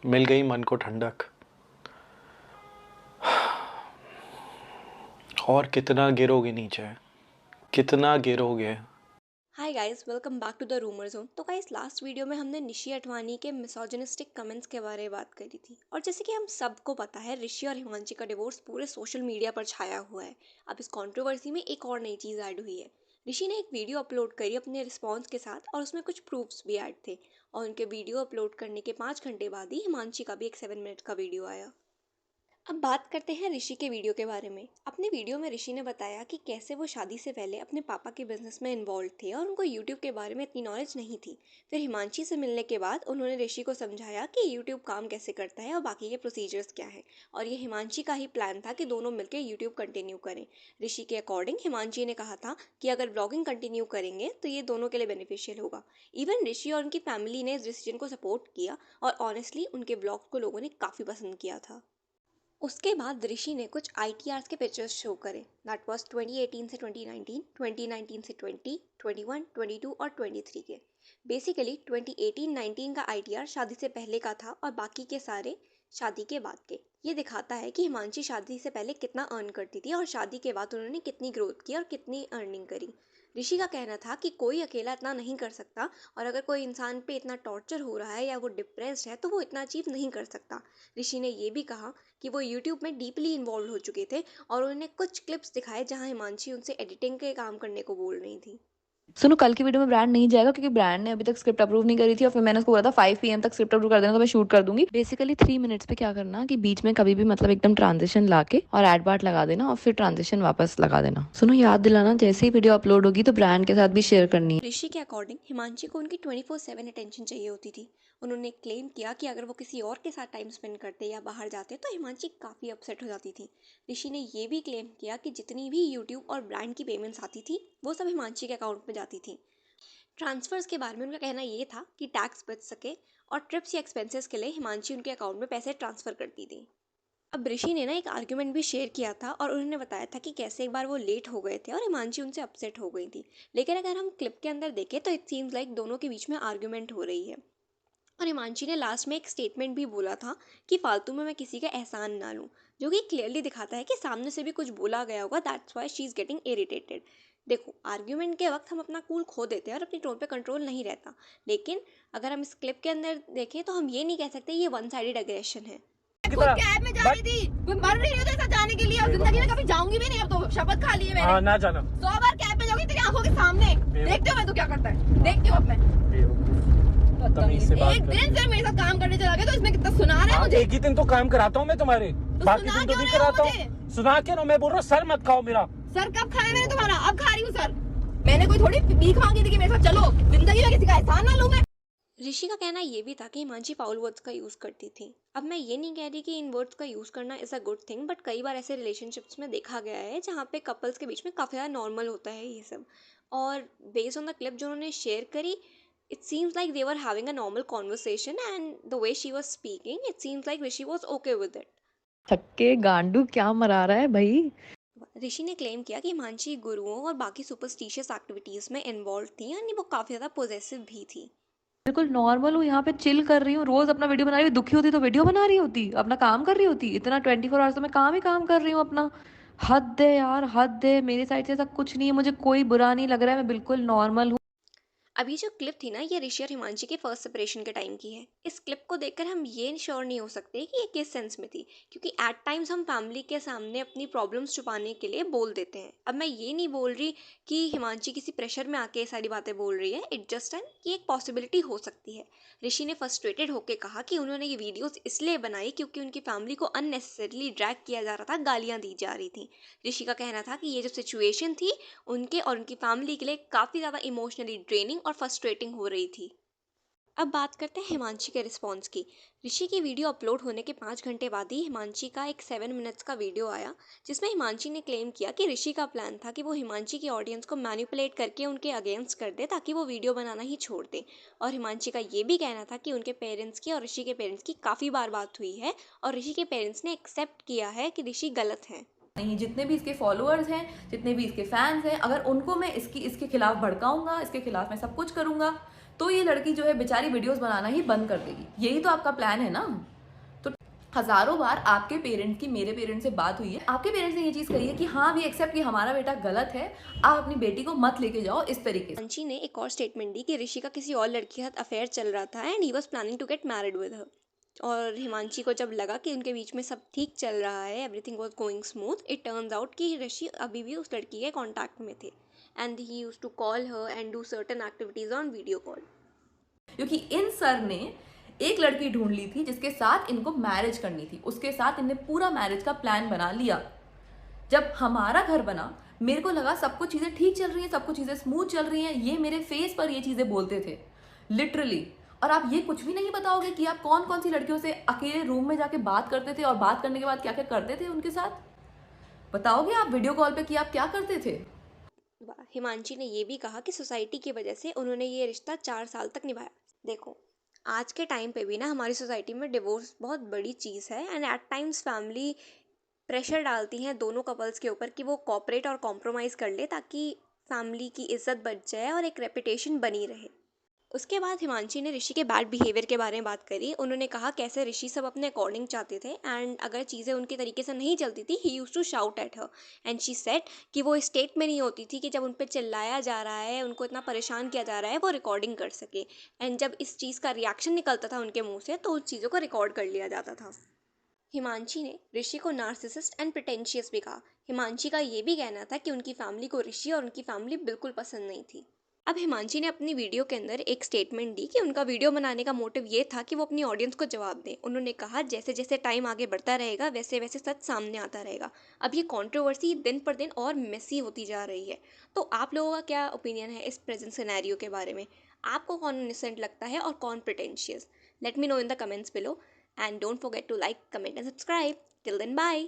मिल गई मन को ठंडक। और कितना गिरोगे नीचे, कितना गिरोगे। Hi guys, welcome back to the rumour zone. तो गाइस, लास्ट वीडियो में हमने निशी अडवाणी के मिसोजिनिस्टिक कमेंट्स के बारे में बात करी थी। और जैसे कि हम सबको पता है, ऋषि और हिमांशी का डिवोर्स पूरे सोशल मीडिया पर छाया हुआ है। अब इस कंट्रोवर्सी में एक और नई चीज़ ऐड हुई है। ऋषि ने एक वीडियो अपलोड करी अपने रिस्पॉन्स के साथ, और उसमें कुछ प्रूफ्स भी ऐड थे। और उनके वीडियो अपलोड करने के 5 घंटे बाद ही हिमांशी का भी एक 7 मिनट का वीडियो आया। अब बात करते हैं ऋषि के वीडियो के बारे में। अपने वीडियो में ऋषि ने बताया कि कैसे वो शादी से पहले अपने पापा के बिजनेस में इन्वॉल्व थे और उनको यूट्यूब के बारे में इतनी नॉलेज नहीं थी। फिर हिमांशी से मिलने के बाद उन्होंने ऋषि को समझाया कि यूट्यूब काम कैसे करता है और बाकी के प्रोसीजर्स क्या हैं। और ये हिमांशी का ही प्लान था कि दोनों मिलकर यूट्यूब कंटिन्यू करें। ऋषि के अकॉर्डिंग हिमांशी ने कहा था कि अगर ब्लॉगिंग कंटिन्यू करेंगे तो ये दोनों के लिए बेनिफिशियल होगा। इवन ऋषि और उनकी फैमिली ने इस डिसीजन को सपोर्ट किया, और ऑनेस्टली उनके ब्लॉग को लोगों ने काफ़ी पसंद किया था। उसके बाद ऋषि ने कुछ आईटीआर्स के पिक्चर्स शो करे। दैट वाज 2018 से 2019, 2019 से 20, 21, 22 और 23 के। बेसिकली 2018-19 का आईटीआर शादी से पहले का था और बाकी के सारे शादी के बाद के। ये दिखाता है कि हिमांशी शादी से पहले कितना अर्न करती थी और शादी के बाद उन्होंने कितनी ग्रोथ की और कितनी अर्निंग करी। ऋषि का कहना था कि कोई अकेला इतना नहीं कर सकता, और अगर कोई इंसान पे इतना टॉर्चर हो रहा है या वो डिप्रेस्ड है तो वो इतना अचीव नहीं कर सकता। ऋषि ने ये भी कहा कि वो यूट्यूब में डीपली इन्वॉल्व हो चुके थे, और उन्होंने कुछ क्लिप्स दिखाए जहां हिमांशी उनसे एडिटिंग के काम करने को बोल रही थी। सुनो, कल की वीडियो में ब्रांड नहीं जाएगा क्योंकि ब्रांड ने अभी तक स्क्रिप्ट अप्रूव नहीं करी थी, और फिर मैंने उसको बोला था 5 PM तक स्क्रिप्ट अप्रूव कर देना तो मैं शूट कर दूंगी। बेसिकली 3 मिनट्स पे क्या करना कि बीच में कभी भी मतलब एकदम ट्रांजिशन लाके और एड बार्ट लगा देना और फिर ट्रांजिशन वापस लगा देना। सुनो, याद दिलाना जैसे ही वीडियो अपलोड होगी तो ब्रांड के साथ भी शेयर करनी है। ऋषि के अकॉर्डिंग हिमांशी को उनकी 24/7 अटेंशन चाहिए होती थी। उन्होंने क्लेम किया कि अगर वो किसी और के साथ टाइम स्पेंड करते या बाहर जाते तो हिमांशी काफ़ी अपसेट हो जाती थी। ऋषि ने ये भी क्लेम किया कि जितनी भी यूट्यूब और ब्रांड की पेमेंट्स आती थी वो सब हिमांशी के अकाउंट में जाती थी। ट्रांसफर्स के बारे में उनका कहना ये था कि टैक्स बच सके, और ट्रिप्स या एक्सपेंसेस के लिए हिमांशी उनके अकाउंट में पैसे ट्रांसफ़र करती थी। अब ऋषि ने ना एक आर्ग्यूमेंट भी शेयर किया था, और उन्होंने बताया था कि कैसे एक बार वो लेट हो गए थे और हिमांशी उनसे अपसेट हो गई थी। लेकिन अगर हम क्लिप के अंदर देखें तो इट सीम्स लाइक दोनों के बीच में आर्ग्यूमेंट हो रही है। और हिमांशी ने लास्ट में एक स्टेटमेंट भी बोला था कि फालतू में मैं किसी का एहसान ना लूँ, जो कि क्लियरली दिखाता है कि सामने से भी कुछ बोला गया होगा, that's why she is getting irritated. देखो, आर्ग्यूमेंट के वक्त हम अपना कूल खो देते हैं और अपनी टोन पे कंट्रोल नहीं रहता। लेकिन अगर हम इस क्लिप के अंदर देखें तो हम ये नहीं कह सकते ये वन साइडेड अग्रेशन है। खुद कैब में जा रही थी, मैं मर रही हूँ तेरे साथ जाने के लिए, और जिंदगी में कभी जाऊंगी भी नहीं। अब तो शपथ खा ली है मैंने। ना जाना। 100 बार कैब में जाऊंगी तेरी आंखों के सामने। देखते हो मैं तू क्या करता है, देखती हूँ अब मैं। तमीज से बात एक कर। दिन सिर्फ मेरे साथ काम करने चला गया तो इसमें कितना सुना रहा है मुझे। एक ही दिन तो काम कराता हूँ मैं तुम्हारे, बाकी सुना दिन तो क्यों नहीं रहे हो कराता मुझे? हूँ। सुना के ना, मैं बोल रहा हूँ सर मत खाओ मेरा। सर कब खाया मैंने तुम्हारा? अब खा रही हूँ सर। मैंने कोई थोड़ी भीख मांगी थी कि मेरे साथ चलो, जिंदगी में किसी का एहसान ना लूं मैं। ऋषि का कहना ये भी था कि हिमांशी फाउल वर्ड्स का यूज़ करती थी। अब मैं ये नहीं कह रही कि इन वर्ड्स का यूज़ करना is a good thing, but कई बार ऐसे रिलेशनशिप्स में देखा गया है जहाँ पे कपल्स के बीच में काफ़ी ज़्यादा नॉर्मल होता है ये सब। और बेस्ड ऑन द क्लिप जो उन्होंने शेयर करी, it seems like they were having a normal conversation, and the way she was speaking it seems like Rishi was okay with it. थक्के गांडू क्या मरा रहा है भाई। ऋषि ने क्लेम किया कि हिमांशी गुरुओं और बाकी सुपरस्टिशियस एक्टिविटीज़ में इन्वॉल्व थी, यानी वो काफ़ी ज़्यादा पोजेसिव भी थी। बिल्कुल नॉर्मल हूँ, यहाँ पे चिल कर रही हूँ, रोज अपना वीडियो बना रही हूँ। दुखी होती तो वीडियो बना रही होती, अपना काम कर रही होती। इतना 24 आवर्स तो मैं काम ही काम कर रही हूँ अपना। हद है यार, हद है। मेरी साइड से ऐसा कुछ नहीं है, मुझे कोई बुरा नहीं लग रहा है, मैं बिल्कुल नॉर्मल हूँ। अभी जो क्लिप थी ना, ये ऋषि और हिमांशी के फर्स्ट सेपरेशन के टाइम की है। इस क्लिप को देखकर हम ये श्योर नहीं हो सकते कि ये किस सेंस में थी, क्योंकि एट टाइम्स हम फैमिली के सामने अपनी प्रॉब्लम्स छुपाने के लिए बोल देते हैं। अब मैं ये नहीं बोल रही कि हिमांशी किसी प्रेशर में आके ये सारी बातें बोल रही है, इट जस्ट एन कि एक पॉसिबिलिटी हो सकती है। ऋषि ने फ्रस्ट्रेटेड होकर कहा कि उन्होंने ये वीडियोस इसलिए बनाई क्योंकि उनकी फैमिली को अननेसेसरीली ड्रैग किया जा रहा था, गालियाँ दी जा रही थी। ऋषि का कहना था कि ये जो सिचुएशन थी उनके और उनकी फैमिली के लिए काफ़ी ज़्यादा इमोशनली ड्रेनिंग और फ्रस्ट्रेटिंग हो रही थी। अब बात करते हैं हिमांशी के रिस्पॉन्स की। ऋषि की वीडियो अपलोड होने के 5 घंटे बाद ही हिमांशी का एक 7 मिनट्स का वीडियो आया, जिसमें हिमांशी ने क्लेम किया कि ऋषि का प्लान था कि वो हिमांशी की ऑडियंस को मैनिपुलेट करके उनके अगेंस्ट कर दे ताकि वो वीडियो बनाना ही छोड़ दे। और हिमांशी का ये भी कहना था कि उनके पेरेंट्स की और ऋषि के पेरेंट्स की काफ़ी बार बात हुई है, और ऋषि के पेरेंट्स ने एक्सेप्ट किया है कि ऋषि गलत हैं। नहीं, जितने भी इसके फॉलोअर्स हैं, जितने भी इसके फैंस हैं, अगर उनको मैं इसके खिलाफ भड़काऊंगा, इसके खिलाफ मैं सब कुछ करूंगा, तो ये लड़की जो है बेचारी वीडियोस बनाना ही बंद कर देगी। यही तो आपका प्लान है ना। हजारों बार आपके पेरेंट्स की मेरे पेरेंट्स से बात हुई है, आपके पेरेंट्स ने ये चीज कही है कि हाँ वी एक्सेप्ट कि हमारा बेटा गलत है, आप अपनी बेटी को मत लेके जाओ इस तरीके से। हिमांशी ने एक और स्टेटमेंट दी कि ऋषि का किसी और लड़की के साथ अफेयर चल रहा था and he was planning to get married with her. और हिमांशी को जब लगा कि उनके बीच में सब ठीक चल रहा है, everything was going smooth, it turns out कि ऋषि अभी भी उस लड़की के कांटेक्ट में थे and he used to call her and do certain activities on video call. क्योंकि इन सर ने एक लड़की ढूंढ ली थी जिसके साथ इनको मैरिज करनी थी, उसके साथ इनने पूरा मैरिज का प्लान बना लिया। जब हमारा घर बना मेरे को लगा सब कुछ चीजें ठीक चल रही हैं, सब कुछ चीजें स्मूथ चल रही हैं, ये मेरे फेस पर ये चीजें बोलते थे लिटरली। और आप ये कुछ भी नहीं बताओगे कि आप कौन कौन सी लड़कियों से अकेले रूम में जाके बात करते थे और बात करने के बाद क्या क्या करते थे उनके साथ, बताओगे आप वीडियो कॉल पे कि आप क्या करते थे? हिमांशी ने ये भी कहा कि सोसाइटी की वजह से उन्होंने ये रिश्ता 4 साल तक निभाया। देखो, आज के टाइम पे भी ना हमारी सोसाइटी में डिवोर्स बहुत बड़ी चीज़ है and at times family pressure डालती हैं दोनों कपल्स के ऊपर कि वो कॉपरेट और कॉम्प्रोमाइज़ कर ले ताकि फैमिली की इज्जत बच जाए और एक रेपुटेशन बनी रहे। उसके बाद हिमांशी ने ऋषि के बैड बिहेवियर के बारे में बात करी। उन्होंने कहा कैसे ऋषि सब अपने अकॉर्डिंग चाहते थे एंड अगर चीज़ें उनके तरीके से नहीं चलती थी, he used to shout at her and she said कि वो स्टेट में नहीं होती थी कि जब उन पर चिल्लाया जा रहा है, उनको इतना परेशान किया जा रहा है, वो रिकॉर्डिंग कर सके एंड जब इस चीज़ का रिएक्शन निकलता था उनके मुंह से तो उस चीज़ों को रिकॉर्ड कर लिया जाता था। हिमांशी ने ऋषि को नार्सिसिस्ट एंड प्रिटेंशियस भी कहा। हिमांशी का ये भी कहना था कि उनकी फैमिली को ऋषि और उनकी फैमिली बिल्कुल पसंद नहीं थी। अब हिमांशी ने अपनी वीडियो के अंदर एक स्टेटमेंट दी कि उनका वीडियो बनाने का मोटिव ये था कि वो अपनी ऑडियंस को जवाब दें। उन्होंने कहा जैसे जैसे टाइम आगे बढ़ता रहेगा वैसे वैसे सच सामने आता रहेगा। अब ये कंट्रोवर्सी दिन पर दिन और मेसी होती जा रही है। तो आप लोगों का क्या ओपिनियन है इस प्रेजेंट सिनेरियो के बारे में? आपको कौन इनोसेंट लगता है और कौन pretentious? Let me know in the comments below and don't forget to like, comment and subscribe. Till then bye.